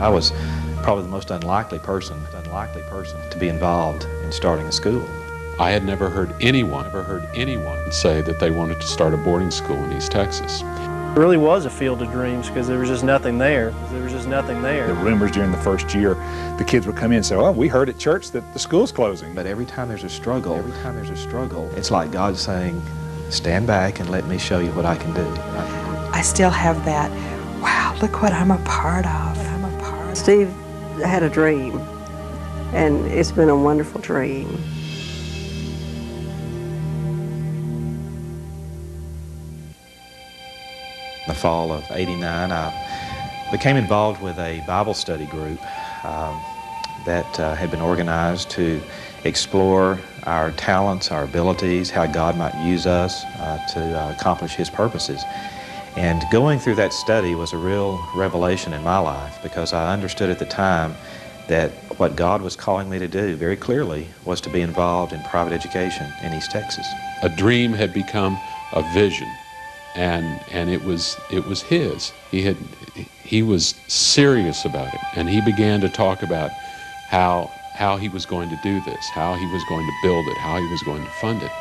I was probably the most unlikely person to be involved in starting a school. I had never heard anyone say that they wanted to start a boarding school in East Texas. It really was a field of dreams because there was just nothing there. The rumors during the first year, the kids would come in and say, "Oh, we heard at church that the school's closing." But every time there's a struggle, it's like God saying, stand back and let me show you what I can do. I still have that, wow, look what I'm a part of. Steve had a dream, and it's been a wonderful dream. In the fall of '89, I became involved with a Bible study group that had been organized to explore our talents, our abilities, how God might use us to accomplish His purposes. And going through that study was a real revelation in my life, because I understood at the time that what God was calling me to do very clearly was to be involved in private education in East Texas. A dream had become a vision, and it was his. He was serious about it, and he began to talk about how he was going to do this, how he was going to build it, how he was going to fund it.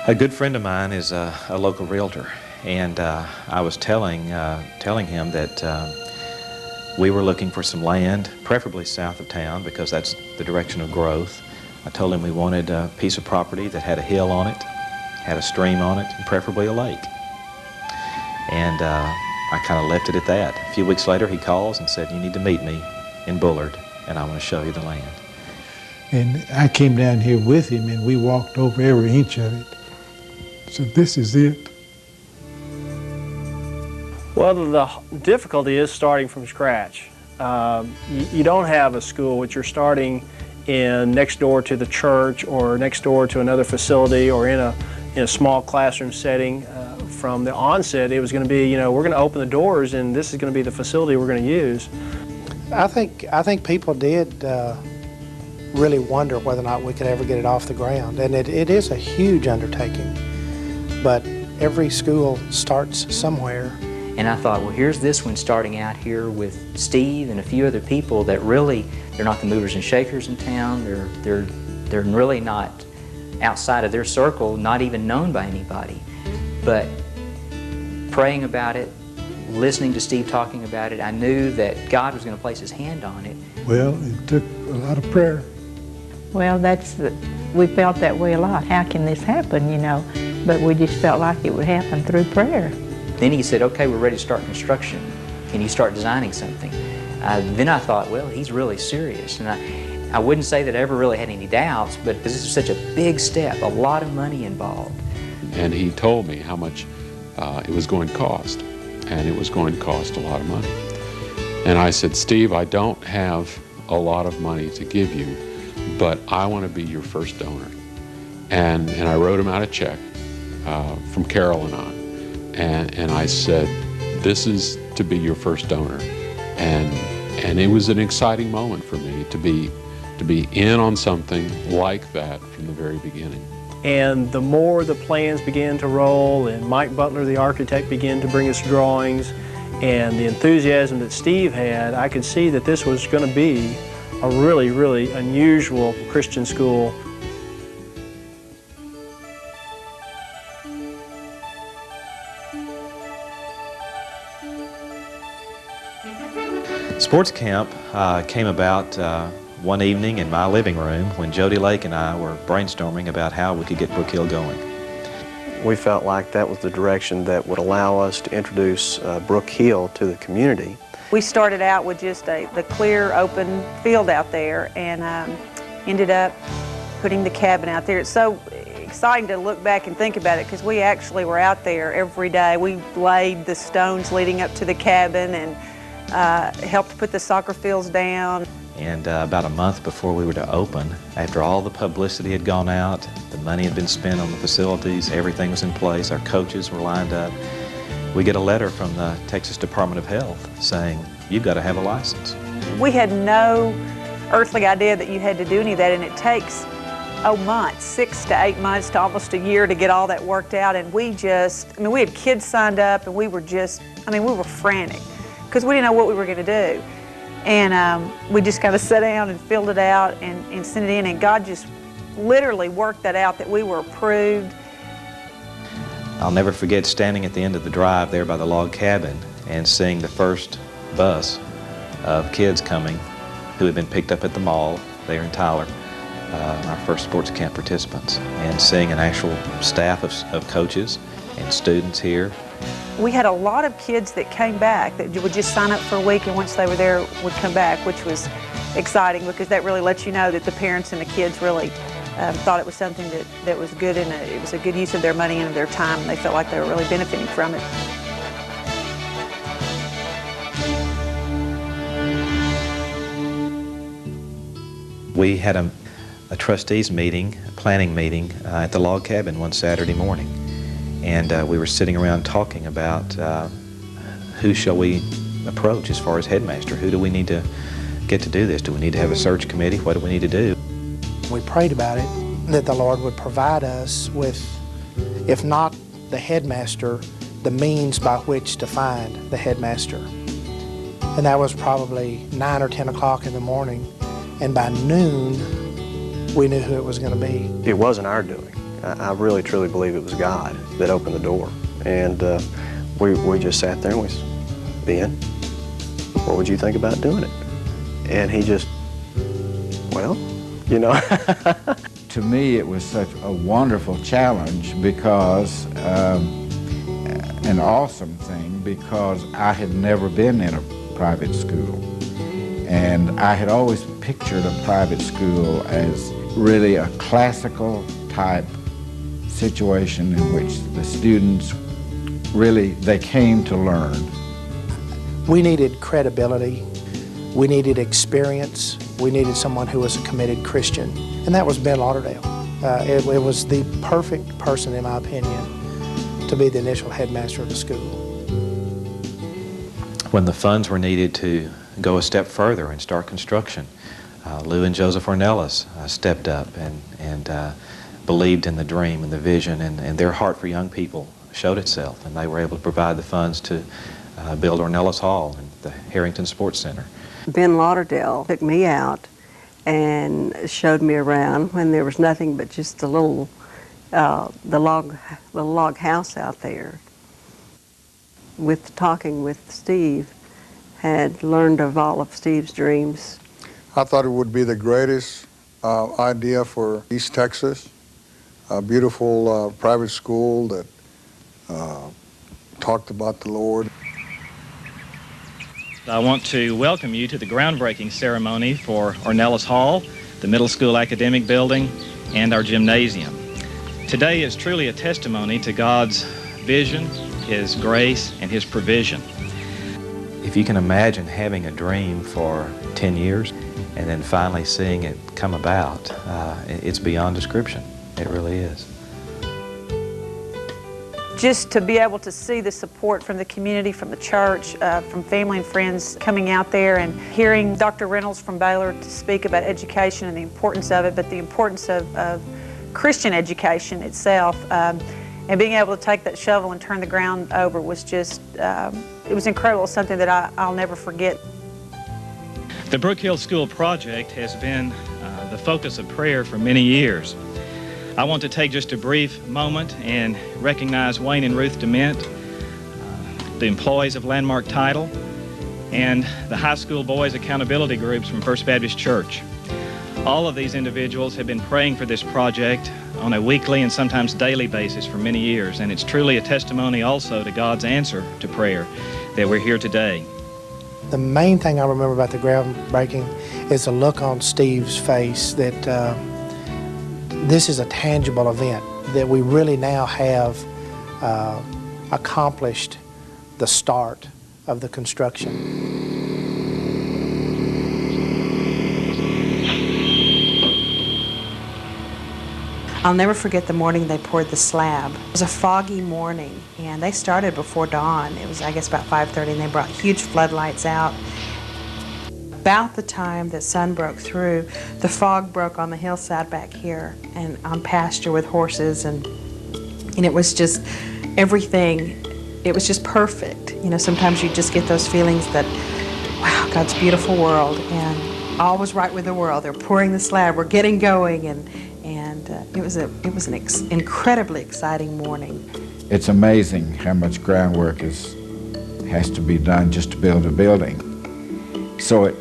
A good friend of mine is a local realtor, and I was telling him that we were looking for some land, preferably south of town, because that's the direction of growth. I told him we wanted a piece of property that had a hill on it, had a stream on it, and preferably a lake. And I kind of left it at that. A few weeks later, he calls and said, "You need to meet me in Bullard, and I want to show you the land." And I came down here with him, and we walked over every inch of it. So this is it. Well, the difficulty is starting from scratch. You don't have a school which you're starting in next door to the church or next door to another facility or in a small classroom setting. From the onset, it was going to be, we're going to open the doors and this is going to be the facility we're going to use. I think people did really wonder whether or not we could ever get it off the ground, and it is a huge undertaking, but every school starts somewhere. And I thought, well, here's this one starting out here with Steve and a few other people that really, they're not the movers and shakers in town, they're really not outside of their circle, not even known by anybody. But praying about it, listening to Steve talking about it, I knew that God was going to place His hand on it. Well, it took a lot of prayer. Well, we felt that way a lot. How can this happen, But we just felt like it would happen through prayer. Then he said, okay, we're ready to start construction. Can you start designing something? Then I thought, well, he's really serious. And I wouldn't say that I ever really had any doubts, but this is such a big step, a lot of money involved. And he told me how much it was going to cost, and it was going to cost a lot of money. And I said, Steve, I don't have a lot of money to give you, but I want to be your first donor. And I wrote him out a check from Carol and I. And I said, this is to be your first donor. And it was an exciting moment for me to be in on something like that from the very beginning. And the more the plans began to roll and Mike Butler, the architect, began to bring us drawings, and the enthusiasm that Steve had, I could see that this was going to be a really, really unusual Christian school. Sports camp came about one evening in my living room when Jody Lake and I were brainstorming about how we could get Brook Hill going. We felt like that was the direction that would allow us to introduce Brook Hill to the community. We started out with just the clear, open field out there, and ended up putting the cabin out there. It's so exciting to look back and think about it, because we actually were out there every day. We laid the stones leading up to the cabin and helped put the soccer fields down. And about a month before we were to open, after all the publicity had gone out, the money had been spent on the facilities, everything was in place, our coaches were lined up, we get a letter from the Texas Department of Health saying, you've got to have a license. We had no earthly idea that you had to do any of that, and it takes months, 6 to 8 months to almost a year to get all that worked out. And we had kids signed up, and we were frantic, because we didn't know what we were going to do. And we just kind of sat down and filled it out and sent it in, and God just literally worked that out, that we were approved. I'll never forget standing at the end of the drive there by the log cabin and seeing the first bus of kids coming who had been picked up at the mall there in Tyler, our first sports camp participants, and seeing an actual staff of coaches and students here. We had a lot of kids that came back that would just sign up for a week, and once they were there would come back, which was exciting because that really lets you know that the parents and the kids really thought it was something that was good, and it was a good use of their money and of their time, and they felt like they were really benefiting from it. We had a trustees meeting, a planning meeting at the log cabin one Saturday morning, and we were sitting around talking about who shall we approach as far as headmaster. Who do we need to get to do this? Do we need to have a search committee? What do we need to do? We prayed about it, that the Lord would provide us with, if not the headmaster, the means by which to find the headmaster. And that was probably 9 or 10 o'clock in the morning, and by noon, we knew who it was going to be. It wasn't our doing. I really, truly believe it was God that opened the door. And we just sat there and we said, Ben, what would you think about doing it? And he just, well, you know. To me, it was such a wonderful challenge because, an awesome thing, because I had never been in a private school. And I had always pictured a private school as really a classical type situation in which the students really, they came to learn. We needed credibility. We needed experience. We needed someone who was a committed Christian, and that was Ben Lauderdale. It was the perfect person, in my opinion, to be the initial headmaster of the school. When the funds were needed to go a step further and start construction, Lou and Joseph Ornelas stepped up and believed in the dream and the vision, and their heart for young people showed itself, and they were able to provide the funds to build Ornelas Hall and the Harrington Sports Center. Ben Lauderdale took me out and showed me around when there was nothing but just a little the log house out there. With talking with Steve, had learned of all of Steve's dreams. I thought it would be the greatest idea for East Texas, a beautiful private school that talked about the Lord. I want to welcome you to the groundbreaking ceremony for Ornelas Hall, the middle school academic building, and our gymnasium. Today is truly a testimony to God's vision, His grace, and His provision. If you can imagine having a dream for 10 years and then finally seeing it come about, it's beyond description. It really is. Just to be able to see the support from the community, from the church, from family and friends coming out there, and hearing Dr. Reynolds from Baylor to speak about education and the importance of it, but the importance of Christian education itself, and being able to take that shovel and turn the ground over was just, it was incredible. It's something that I'll never forget. The Brook Hill School project has been the focus of prayer for many years. I want to take just a brief moment and recognize Wayne and Ruth DeMint, the employees of Landmark Title, and the high school boys accountability groups from First Baptist Church. All of these individuals have been praying for this project on a weekly and sometimes daily basis for many years, and it's truly a testimony also to God's answer to prayer that we're here today. The main thing I remember about the groundbreaking is the look on Steve's face that this is a tangible event, that we really now have accomplished the start of the construction. I'll never forget the morning they poured the slab. It was a foggy morning, and they started before dawn. It was, I guess, about 5:30, and they brought huge floodlights out. About the time that sun broke through, the fog broke on the hillside back here and on pasture with horses, and it was just everything. It was just perfect. You know, sometimes you just get those feelings that, wow, God's beautiful world, and all was right with the world. They're pouring the slab, we're getting going, and it was an incredibly exciting morning. It's amazing how much groundwork has to be done just to build a building. So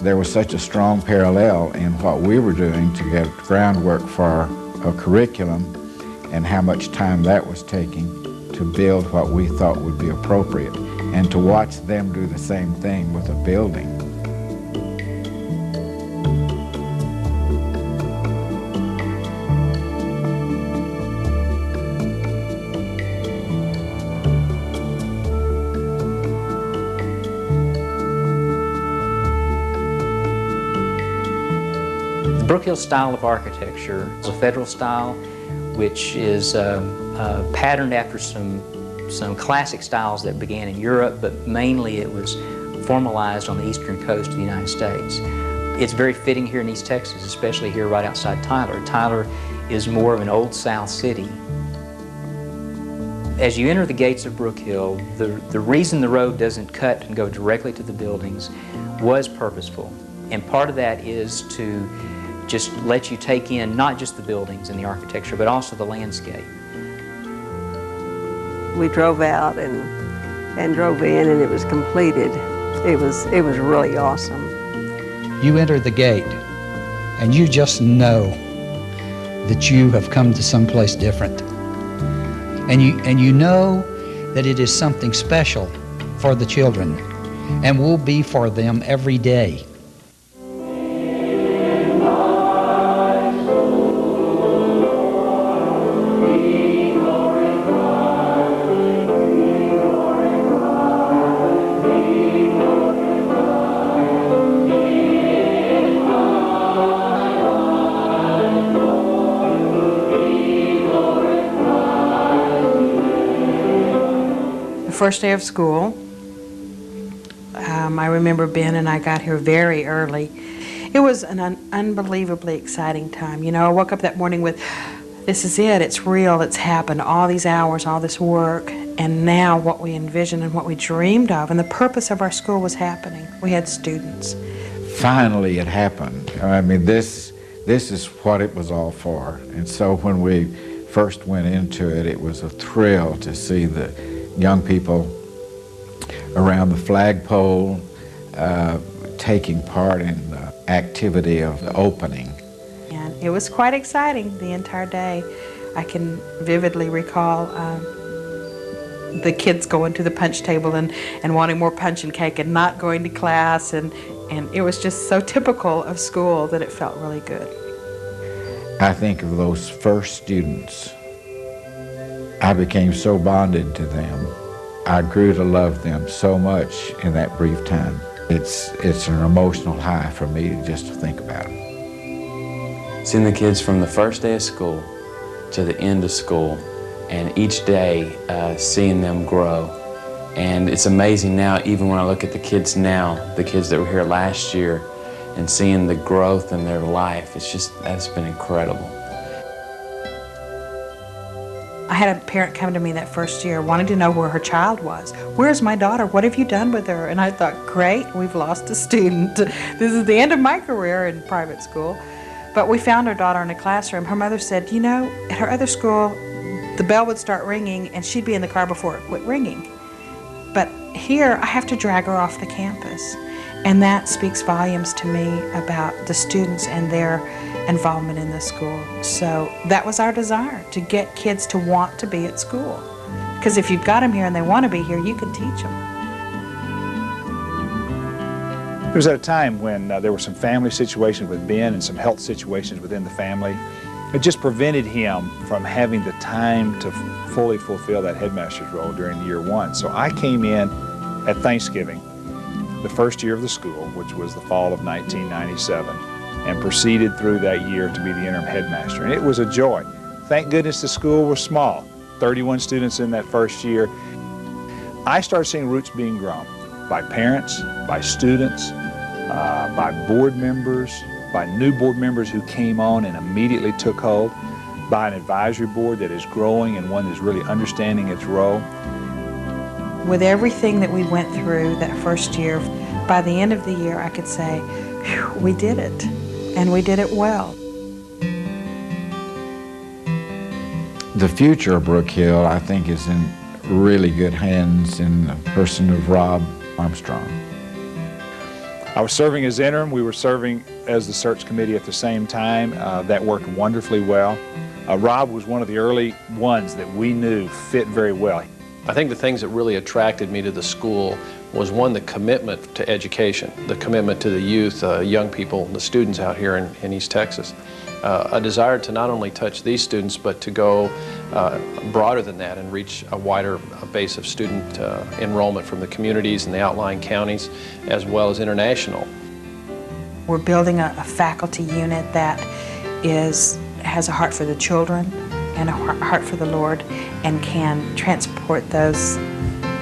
there was such a strong parallel in what we were doing to get groundwork for a curriculum and how much time that was taking to build what we thought would be appropriate, and to watch them do the same thing with a building. The Brook Hill style of architecture is a federal style, which is patterned after some classic styles that began in Europe, but mainly it was formalized on the eastern coast of the United States. It's very fitting here in East Texas, especially here right outside Tyler. Tyler is more of an old South city. As you enter the gates of Brook Hill, the reason the road doesn't cut and go directly to the buildings was purposeful. And part of that is to just let you take in not just the buildings and the architecture, but also the landscape. We drove out and drove in, and it was completed. It was really awesome. You enter the gate, and you just know that you have come to someplace different. And you know that it is something special for the children, and will be for them every day. First day of school, I remember Ben and I got here very early. It was an unbelievably exciting time. You know, I woke up that morning with, this is it, it's real, it's happened, all these hours, all this work, and now what we envisioned and what we dreamed of, and the purpose of our school was happening. We had students. Finally it happened. I mean, this is what it was all for. And so when we first went into it, it was a thrill to see the young people around the flagpole taking part in the activity of the opening. And it was quite exciting the entire day. I can vividly recall the kids going to the punch table and wanting more punch and cake and not going to class, and it was just so typical of school that it felt really good. I think of those first students. I became so bonded to them. I grew to love them so much in that brief time. It's an emotional high for me just to think about them. Seeing the kids from the first day of school to the end of school, and each day seeing them grow. And it's amazing now, even when I look at the kids now, the kids that were here last year, and seeing the growth in their life, that's been incredible. I had a parent come to me that first year wanting to know where her child was. Where's my daughter? What have you done with her? And I thought, great, we've lost a student. This is the end of my career in private school. But we found our daughter in a classroom. Her mother said, you know, at her other school, the bell would start ringing and she'd be in the car before it quit ringing. But here, I have to drag her off the campus. And that speaks volumes to me about the students and their involvement in the school. So that was our desire, to get kids to want to be at school. Because if you've got them here and they want to be here, you can teach them. It was at a time when there were some family situations with Ben and some health situations within the family. It just prevented him from having the time to fully fulfill that headmaster's role during year one. So I came in at Thanksgiving, the first year of the school, which was the fall of 1997, and proceeded through that year to be the interim headmaster. And it was a joy. Thank goodness the school was small, 31 students in that first year. I started seeing roots being grown by parents, by students, by board members, by new board members who came on and immediately took hold, by an advisory board that is growing and one that's really understanding its role. With everything that we went through that first year, by the end of the year, I could say, "Phew, we did it, and we did it well." The future of Brook Hill, I think, is in really good hands in the person of Rob Armstrong. I was serving as interim. We were serving as the search committee at the same time. That worked wonderfully well. Rob was one of the early ones that we knew fit very well. I think the things that really attracted me to the school was, one, the commitment to education, the commitment to the youth, young people, the students out here in East Texas. A desire to not only touch these students, but to go broader than that and reach a wider base of student enrollment from the communities and the outlying counties, as well as international. We're building a faculty unit that has a heart for the children and a heart for the Lord, and can transport those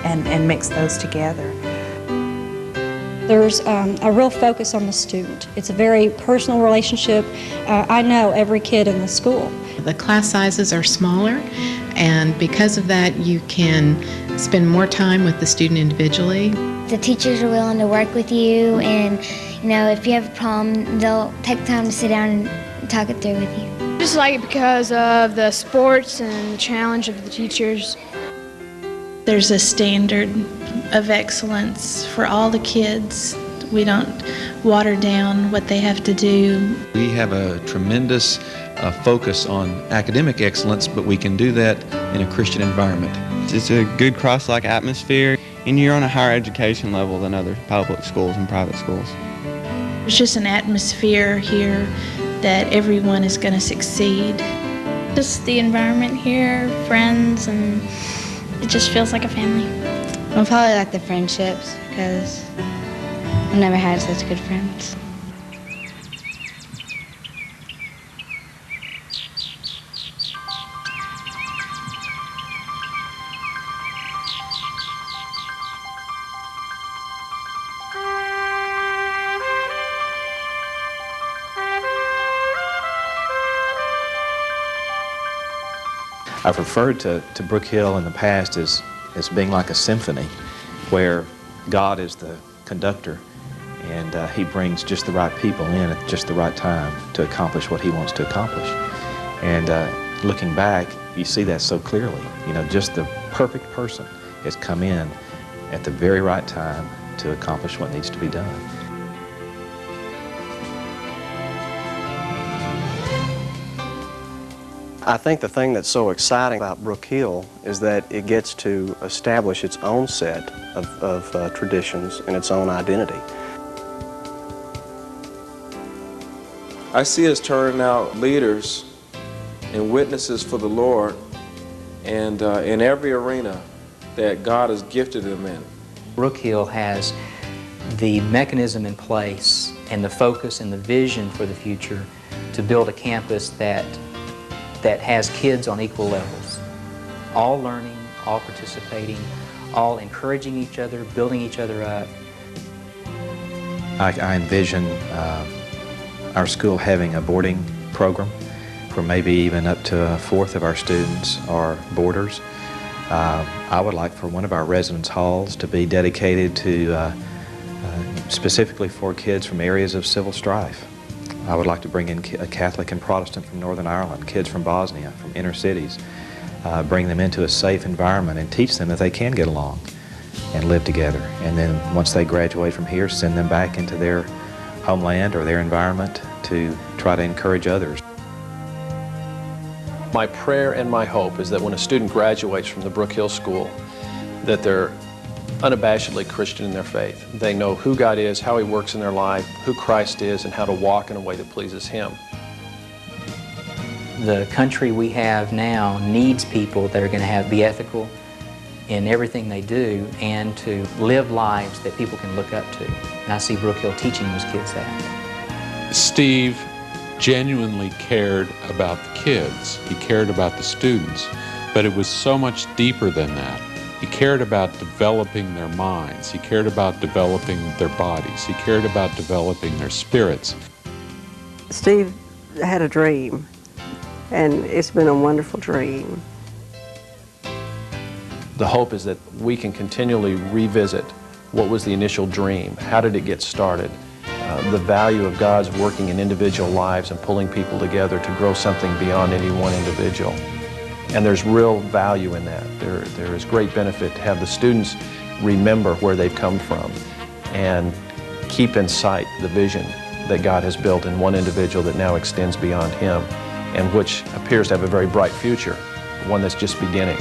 and mix those together. There's a real focus on the student. It's a very personal relationship. I know every kid in the school. The class sizes are smaller, and because of that, you can spend more time with the student individually. The teachers are willing to work with you, and if you have a problem, they'll take time to sit down and talk it through with you. I just like it because of the sports and the challenge of the teachers. There's a standard of excellence for all the kids. We don't water down what they have to do. We have a tremendous focus on academic excellence, but we can do that in a Christian environment. It's a good cross-like atmosphere, and you're on a higher education level than other public schools and private schools. There's just an atmosphere here that everyone is going to succeed. Just the environment here, friends, and it just feels like a family. I probably like the friendships, because I've never had such good friends. I've referred to Brook Hill in the past as being like a symphony, where God is the conductor, and He brings just the right people in at just the right time to accomplish what He wants to accomplish. And looking back, you see that so clearly. Just the perfect person has come in at the very right time to accomplish what needs to be done. I think the thing that's so exciting about Brook Hill is that it gets to establish its own set of traditions and its own identity. I see us turning out leaders and witnesses for the Lord, and in every arena that God has gifted them in. Brook Hill has the mechanism in place and the focus and the vision for the future to build a campus that has kids on equal levels, all learning, all participating, all encouraging each other, building each other up. I envision our school having a boarding program where maybe even up to a fourth of our students are boarders. I would like for one of our residence halls to be dedicated to specifically for kids from areas of civil strife. I would like to bring in a Catholic and Protestant from Northern Ireland, kids from Bosnia, from inner cities, bring them into a safe environment and teach them that they can get along and live together. And then once they graduate from here, send them back into their homeland or their environment to try to encourage others. My prayer and my hope is that when a student graduates from the Brook Hill School, that they're unabashedly Christian in their faith. They know who God is, how He works in their life, who Christ is, and how to walk in a way that pleases Him. The country we have now needs people that are going to be ethical in everything they do and to live lives that people can look up to. And I see Brook Hill teaching those kids that. Steve genuinely cared about the kids. He cared about the students, but it was so much deeper than that. He cared about developing their minds. He cared about developing their bodies. He cared about developing their spirits. Steve had a dream, and it's been a wonderful dream. The hope is that we can continually revisit What was the initial dream? How did it get started? The value of God's working in individual lives and pulling people together to grow something beyond any one individual. And there's real value in that. There is great benefit to have the students remember where they've come from and keep in sight the vision that God has built in one individual that now extends beyond him and which appears to have a very bright future, one that's just beginning.